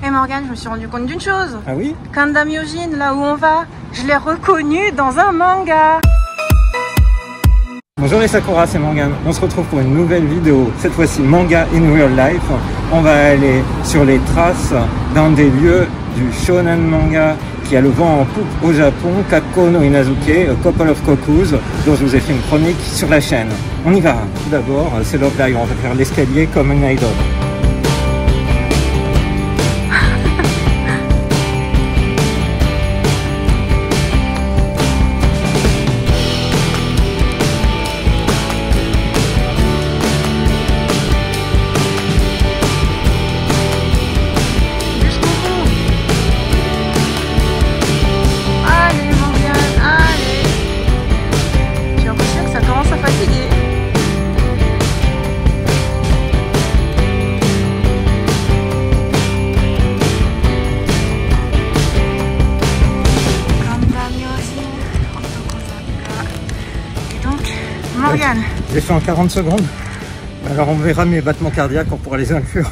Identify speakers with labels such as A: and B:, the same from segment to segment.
A: Et Morgane, je me suis rendu compte d'une chose.
B: Ah oui?
A: Kanda Myojin, là où on va, je l'ai reconnu dans un manga.
B: Bonjour les Sakura, c'est Morgane. On se retrouve pour une nouvelle vidéo, cette fois-ci manga in real life. On va aller sur les traces d'un des lieux du shonen manga qui a le vent en poupe au Japon, Kakko no Inazuke, A Couple of Kokus, dont je vous ai fait une chronique sur la chaîne. On y va. Tout d'abord, c'est Love Live, on va faire l'escalier comme une idol.
A: Morgane.
B: J'ai fait en 40 secondes. Alors on verra mes battements cardiaques, on pourra les inclure.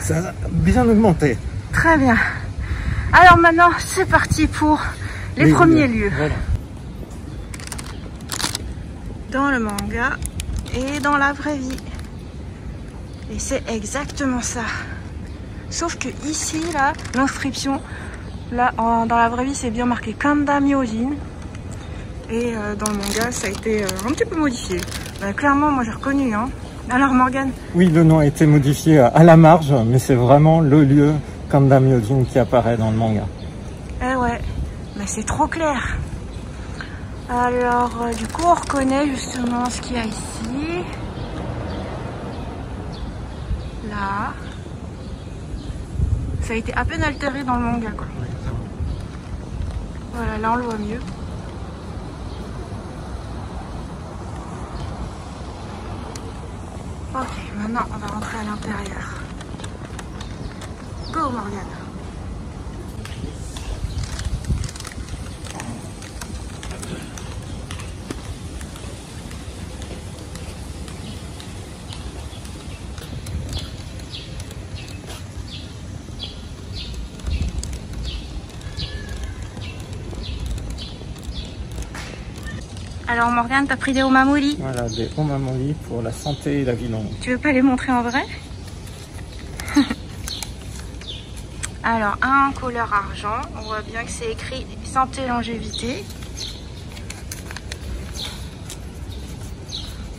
B: Ça a bien augmenté.
A: Très bien. Alors maintenant, c'est parti pour les premiers lieux.
B: Voilà.
A: Dans le manga et dans la vraie vie. Et c'est exactement ça. Sauf que ici, là, l'inscription, là, dans la vraie vie, c'est bien marqué Kanda Myojin. Et dans le manga, ça a été un petit peu modifié. Bah, clairement, moi j'ai reconnu. Hein. Alors Morgane?
B: Oui, le nom a été modifié à la marge, mais c'est vraiment le lieu Kanda Myojin qui apparaît dans le manga.
A: Eh ouais, mais c'est trop clair. Alors, du coup, on reconnaît justement ce qu'il y a ici. Là. Ça a été à peine altéré dans le manga, quoi. Voilà, là on le voit mieux. Ok, maintenant on va rentrer à l'intérieur. Go Morgane. Alors Morgane, t'as pris des omamori?
B: Voilà, des omamori pour la santé et la vie longue.
A: Tu veux pas les montrer en vrai? Alors, un couleur argent, on voit bien que c'est écrit santé longévité.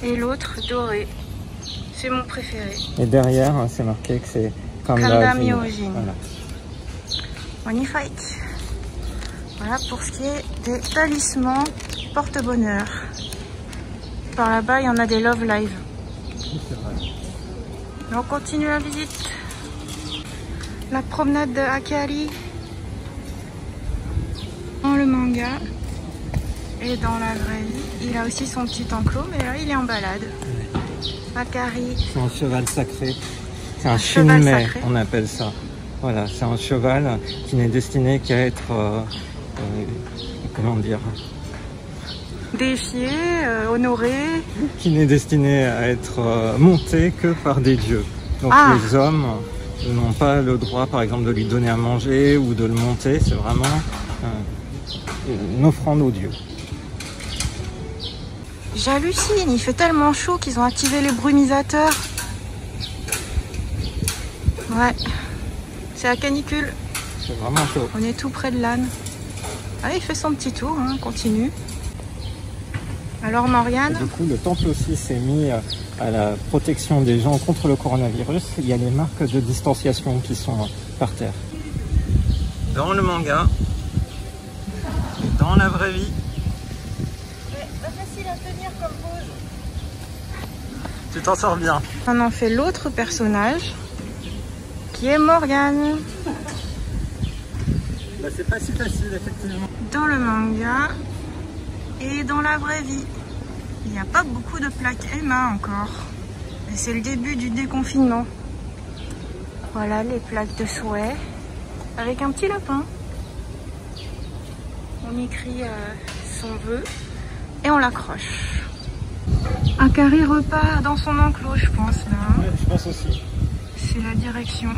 A: Et l'autre doré, c'est mon préféré.
B: Et derrière, c'est marqué que c'est
A: Kanda Myojin.
B: Voilà.
A: Magnifique. Voilà pour ce qui est des talismans porte-bonheur. Par là-bas, il y en a des Love Live.
B: Oui, c'est vrai.
A: On continue la visite. La promenade de Akari. Dans le manga et dans la vraie vie, il a aussi son petit enclos, mais là, il est en balade. Akari.
B: C'est un cheval sacré. C'est un shinmei, on appelle ça. Voilà, c'est un cheval qui n'est destiné qu'à être... comment dire,
A: défié, honoré.
B: qui n'est destiné à être monté que par des dieux. Donc les hommes n'ont pas le droit, par exemple, de lui donner à manger ou de le monter. C'est vraiment une offrande aux dieux.
A: J'hallucine, il fait tellement chaud qu'ils ont activé les brumisateurs. Ouais, c'est la canicule.
B: C'est vraiment chaud.
A: On est tout près de l'âne. Ah, il fait son petit tour, hein, continue. Alors Morgane?
B: Du coup, le temple aussi s'est mis à la protection des gens contre le coronavirus. Il y a les marques de distanciation qui sont par terre. Dans le manga, dans la vraie vie.
A: Pas facile à tenir comme pose.
B: Tu t'en sors bien.
A: On en fait l'autre personnage, qui est Morgane.
B: Bah, c'est pas si facile, effectivement.
A: Dans le manga et dans la vraie vie, il n'y a pas beaucoup de plaques Emma encore. Et c'est le début du déconfinement. Voilà les plaques de souhait avec un petit lapin. On écrit son vœu et on l'accroche. Akari repart dans son enclos, je pense là.
B: Ouais, je pense aussi.
A: C'est la direction.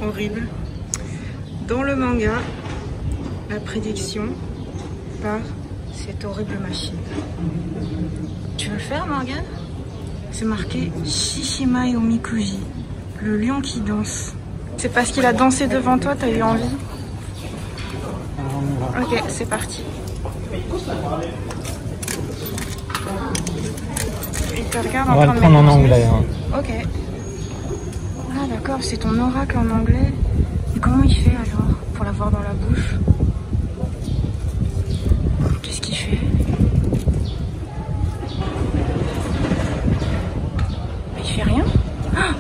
A: horrible. Dans le manga, la prédiction par cette horrible machine. Tu veux le faire, Morgane? C'est marqué Shishimai Omikuji, le lion qui danse. C'est parce qu'il a dansé devant toi, t'as eu envie? Ok, c'est parti. Il te regarde en train de mettre. On va le prendre en anglais. Hein. Ok. Ah d'accord, c'est ton oracle en anglais. Et comment il fait alors pour l'avoir dans la bouche? Qu'est-ce qu'il fait? Il fait rien? Ah,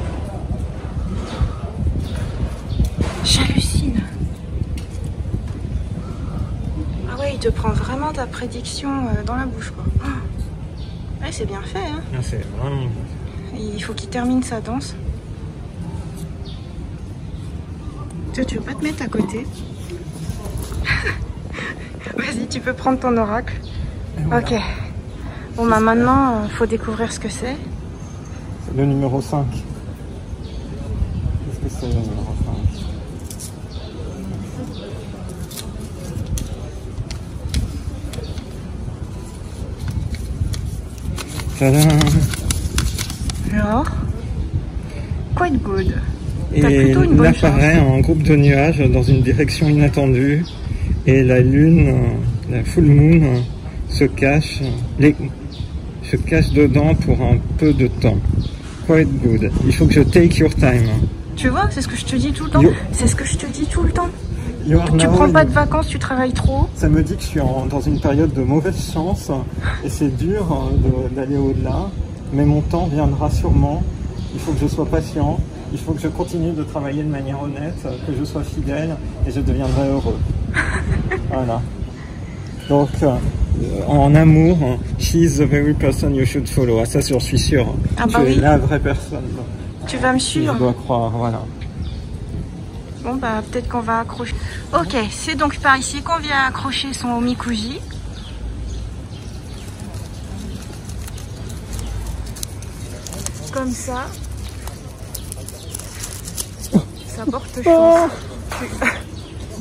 A: j'hallucine. Ah ouais, il te prend vraiment ta prédiction dans la bouche quoi. Ouais, c'est bien fait hein.
B: Ah, c'est vraiment bien.
A: Il faut qu'il termine sa danse. Tu veux pas te mettre à côté? Vas-y, tu peux prendre ton oracle. Voilà. Ok. Bon bah maintenant, faut découvrir ce que c'est.
B: C'est le numéro 5. Qu'est-ce que c'est le numéro 5? Tadam!
A: Alors, quite good.
B: Et l'apparaît en groupe de nuages dans une direction inattendue et la lune, la full moon, se cache dedans pour un peu de temps. Quite good. Il faut que je take your time.
A: Tu vois, c'est ce que je te dis tout le temps. C'est ce que je te dis tout le temps. Tu prends pas de vacances, tu travailles trop.
B: Ça me dit que je suis dans une période de mauvaise chance et c'est dur d'aller au-delà. Mais mon temps viendra sûrement. Il faut que je sois patient. Il faut que je continue de travailler de manière honnête, que je sois fidèle et je deviendrai heureux. Voilà. Donc, en amour, she is the very person you should follow. Ah, ça, j'en suis sûr.
A: Ah bah
B: tu es la vraie personne.
A: Tu vas me suivre.
B: Je dois croire, voilà.
A: Bon, bah, peut-être qu'on va accrocher. Ok, c'est donc par ici qu'on vient accrocher son omikuji. Comme ça. Ça porte chance.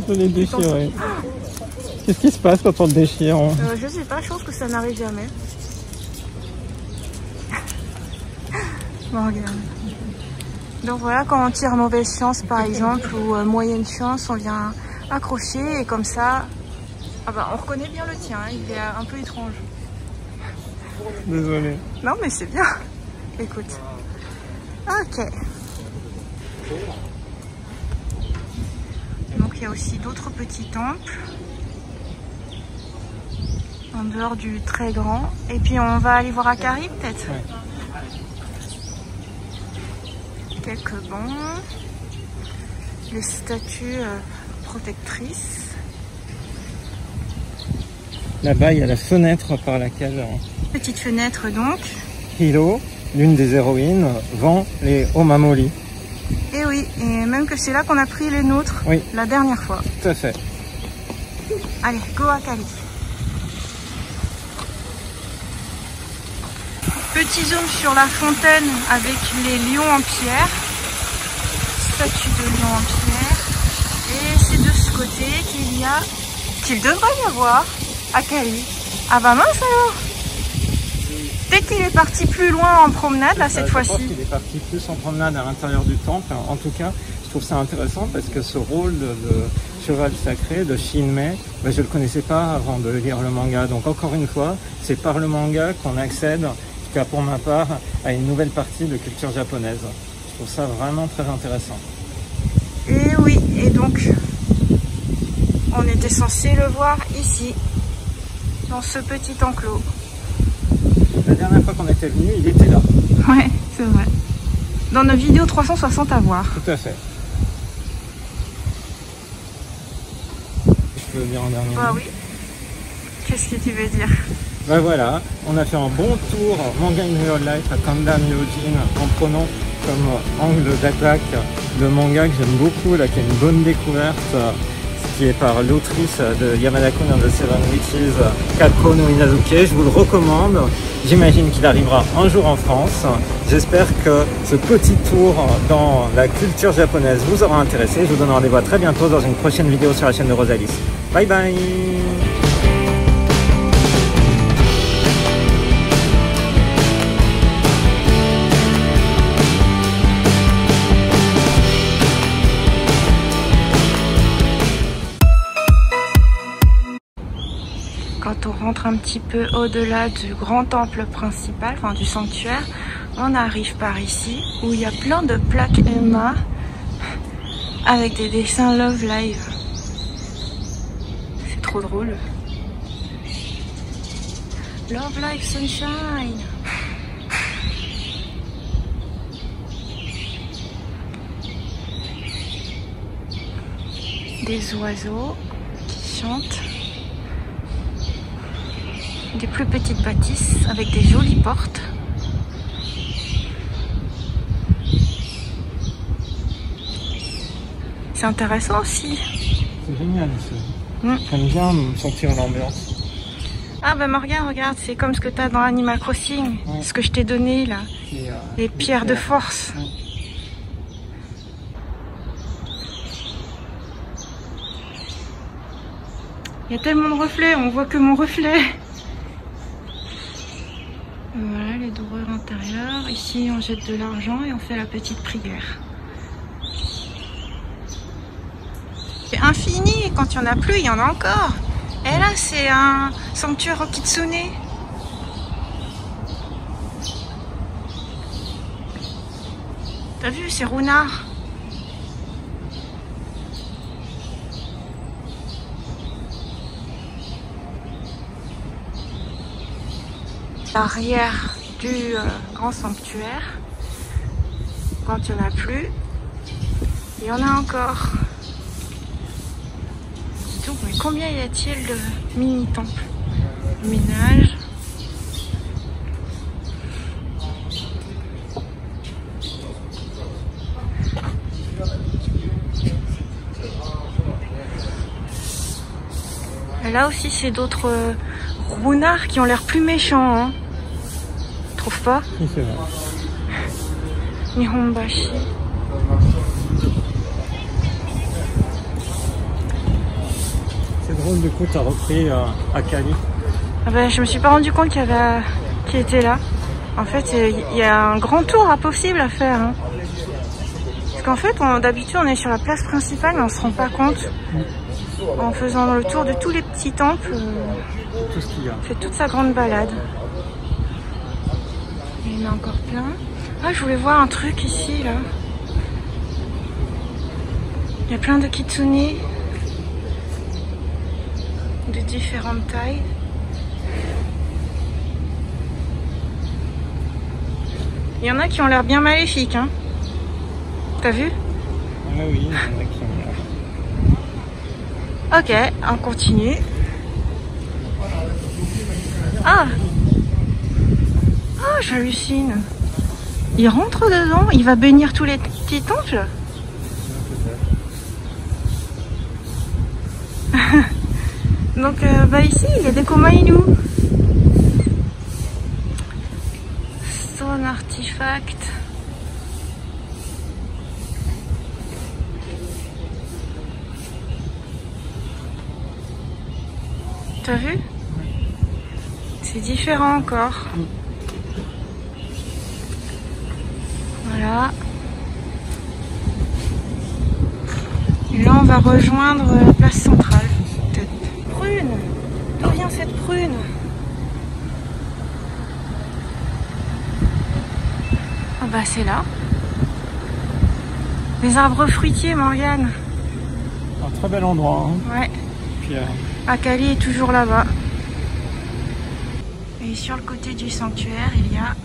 B: De les déchirer. Qu'est-ce qui se passe quand on le déchire?
A: Je sais pas, je pense que ça n'arrive jamais. Bon, regarde. Donc voilà, quand on tire mauvaise chance par exemple, ou moyenne chance, on vient accrocher et comme ça, ah bah, on reconnaît bien le tien, hein, il est un peu étrange.
B: Désolé.
A: Non mais c'est bien. Écoute. Ok. Donc il y a aussi d'autres petits temples en dehors du très grand. Et puis on va aller voir Akari peut-être.
B: Ouais.
A: Quelques bancs, les statues protectrices.
B: Là-bas, il y a la fenêtre par laquelle
A: Petite fenêtre donc.
B: Hiro, l'une des héroïnes, vend les omamori.
A: Et oui, et même que c'est là qu'on a pris les nôtres la dernière fois.
B: Tout à fait.
A: Allez, go Akari. Petit zoom sur la fontaine avec les lions en pierre. Statue de lion en pierre. Et c'est de ce côté qu'il devrait y avoir Akari. Ah bah mince alors. Peut-être qu'il est parti plus loin en promenade là cette fois-ci.
B: Je pense qu'il est parti plus en promenade à l'intérieur du temple. En tout cas, je trouve ça intéressant parce que ce rôle de cheval sacré, de Shinmei, ben, je ne le connaissais pas avant de lire le manga. Donc encore une fois, c'est par le manga qu'on accède, en tout cas pour ma part, à une nouvelle partie de culture japonaise. Je trouve ça vraiment très intéressant.
A: Et oui, et donc on était censé le voir ici, dans ce petit enclos.
B: La dernière fois qu'on était venu, il était là.
A: Ouais, c'est vrai. Dans nos vidéos 360 à voir.
B: Tout à fait. Je peux le dire en dernier.
A: Bah oui. Qu'est-ce que tu veux dire?
B: Ben voilà, on a fait un bon tour Manga in Real Life à Kanda Myojin en prenant comme angle d'attaque le manga que j'aime beaucoup, là, qui a une bonne découverte qui est par l'autrice de Yamada-kun and the Seven Witches, Kako no Inazuke. Je vous le recommande. J'imagine qu'il arrivera un jour en France. J'espère que ce petit tour dans la culture japonaise vous aura intéressé. Je vous donne rendez-vous à très bientôt dans une prochaine vidéo sur la chaîne de Rosalis. Bye bye.
A: Quand on rentre un petit peu au-delà du grand temple principal, enfin du sanctuaire, on arrive par ici où il y a plein de plaques Emma avec des dessins Love Live. C'est trop drôle. Love Live Sunshine. Des oiseaux qui chantent. Des plus petites bâtisses avec des jolies portes. C'est intéressant aussi.
B: C'est génial ici. J'aime bien sentir l'ambiance.
A: Ah bah Morgane, regarde, c'est comme ce que tu as dans Animal Crossing. Ouais. Ce que je t'ai donné là. Les pierres de force. Ouais. Il y a tellement de reflets, on voit que mon reflet. Voilà les dorures intérieures. Ici on jette de l'argent et on fait la petite prière. C'est infini, quand il n'y en a plus, il y en a encore. Et là c'est un sanctuaire au kitsune. T'as vu, c'est Runard. L'arrière du grand sanctuaire, quand il n'y en a plus, il y en a encore. Donc, mais combien y a-t-il de mini-temples? Ménage. Et là aussi c'est d'autres runards qui ont l'air plus méchants, hein. Trouve pas?
B: Oui, c'est vrai.
A: Nihonbashi.
B: C'est drôle, du coup, tu as repris Akali.
A: Ah ben, je me suis pas rendu compte qu'il était là. En fait, il y a un grand tour possible à faire. Hein. Parce qu'en fait, d'habitude, on est sur la place principale, mais on se rend pas compte. En faisant le tour de tous les petits temples,
B: tout ce qu'il y a.
A: On fait toute sa grande balade. Il y en a encore plein. Ah, je voulais voir un truc ici, là. Il y a plein de kitsune de différentes tailles. Il y en a qui ont l'air bien maléfiques, hein. T'as vu?
B: Ah oui, il y en a qui ont l'air.
A: Ok, on continue. Ah! Ah, j'hallucine. Il rentre dedans, il va bénir tous les petits temples. Donc bah ici il y a des Komainu. Son artefact. T'as vu? C'est différent encore. Voilà. Et là on va rejoindre la place centrale. Prune. D'où vient cette prune? Ah bah c'est là. Les arbres fruitiers, Morgane.
B: Un très bel endroit. Hein.
A: Ouais.
B: Puis,
A: Akali est toujours là-bas. Et sur le côté du sanctuaire, il y a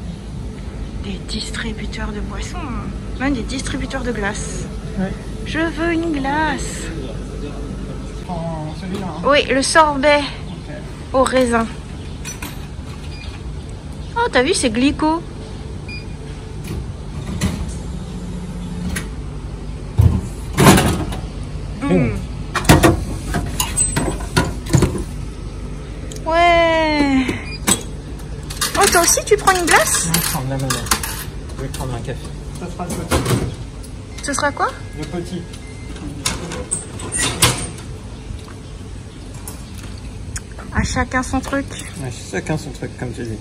A: des distributeurs de boissons, même des distributeurs de glace.
B: Ouais.
A: Je veux une glace.
B: Celui-là, hein.
A: Oui, le sorbet au raisin. Oh, t'as vu, c'est Glico. Boum. aussi, tu prends une glace?
B: Je vais prendre la monnaie. Je vais prendre un café. Ça sera le petit.
A: Ce sera quoi?
B: Le petit.
A: À chacun son truc.
B: Ouais, chacun son truc, comme tu dis.